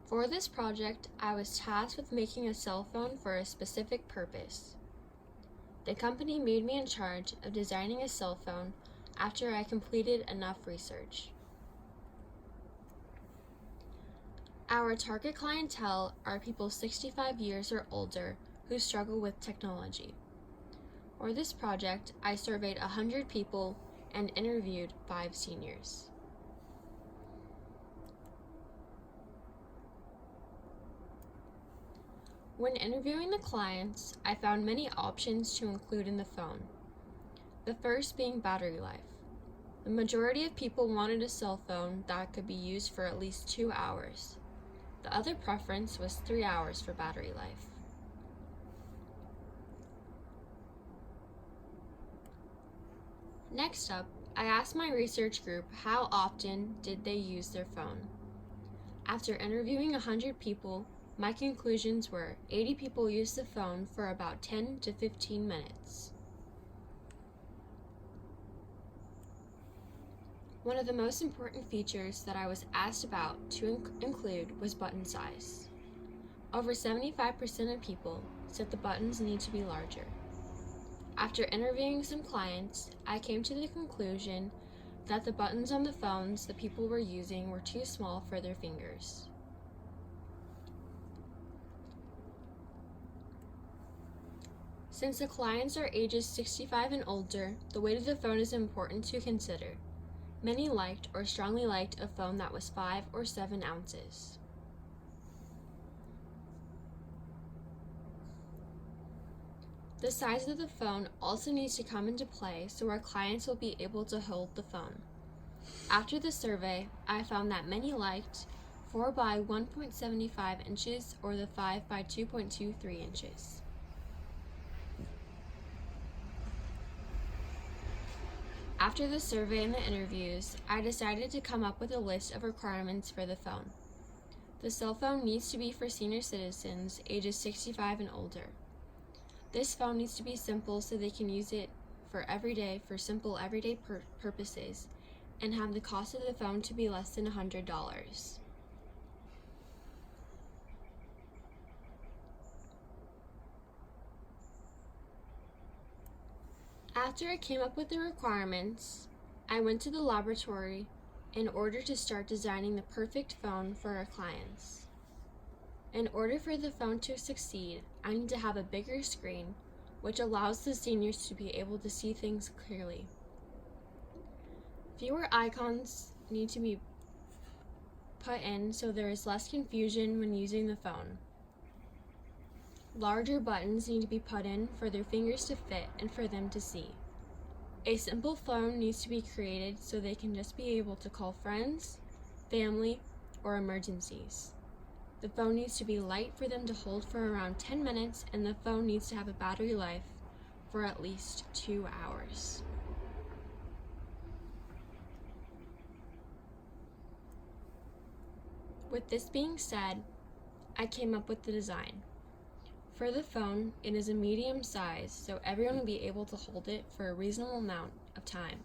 For this project, I was tasked with making a cell phone for a specific purpose. The company made me in charge of designing a cell phone after I completed enough research. Our target clientele are people 65 years or older who struggle with technology. For this project, I surveyed 100 people and interviewed 5 seniors. When interviewing the clients, I found many options to include in the phone. The first being battery life. The majority of people wanted a cell phone that could be used for at least 2 hours. The other preference was 3 hours for battery life. Next up, I asked my research group how often did they use their phone. After interviewing 100 people, my conclusions were 80 people used the phone for about 10 to 15 minutes. One of the most important features that I was asked about to include was button size. Over 75% of people said the buttons need to be larger. After interviewing some clients, I came to the conclusion that the buttons on the phones the people were using were too small for their fingers. Since the clients are ages 65 and older, the weight of the phone is important to consider. Many liked or strongly liked a phone that was 5 or 7 ounces. The size of the phone also needs to come into play so our clients will be able to hold the phone. After the survey, I found that many liked 4 by 1.75 inches or the 5 by 2.23 inches. After the survey and the interviews, I decided to come up with a list of requirements for the phone. The cell phone needs to be for senior citizens ages 65 and older. This phone needs to be simple so they can use it for simple everyday purposes, and have the cost of the phone to be less than $100. After I came up with the requirements, I went to the laboratory in order to start designing the perfect phone for our clients. In order for the phone to succeed, I need to have a bigger screen, which allows the seniors to be able to see things clearly. Fewer icons need to be put in so there is less confusion when using the phone. Larger buttons need to be put in for their fingers to fit and for them to see. A simple phone needs to be created so they can just be able to call friends, family, or emergencies. The phone needs to be light for them to hold for around 10 minutes, and the phone needs to have a battery life for at least 2 hours. With this being said, I came up with the design. For the phone, it is a medium size, so everyone will be able to hold it for a reasonable amount of time.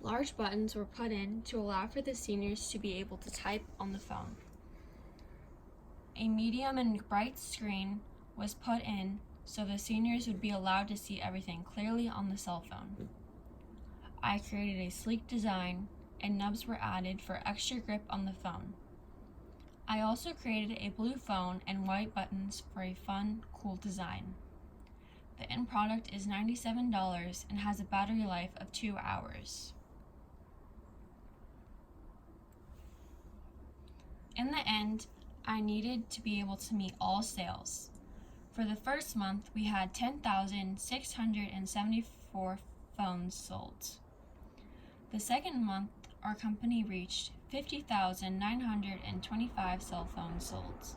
Large buttons were put in to allow for the seniors to be able to type on the phone. A medium and bright screen was put in so the seniors would be allowed to see everything clearly on the cell phone. I created a sleek design, and nubs were added for extra grip on the phone. I also created a blue phone and white buttons for a fun, cool design. The end product is $97 and has a battery life of 2 hours. In the end, I needed to be able to meet all sales. For the first month, we had 10,674 phones sold. The second month, our company reached 50,925 cell phones sold.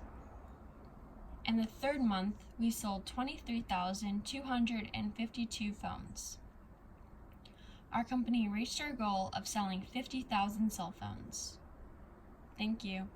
In the third month, we sold 23,252 phones. Our company reached our goal of selling 50,000 cell phones. Thank you.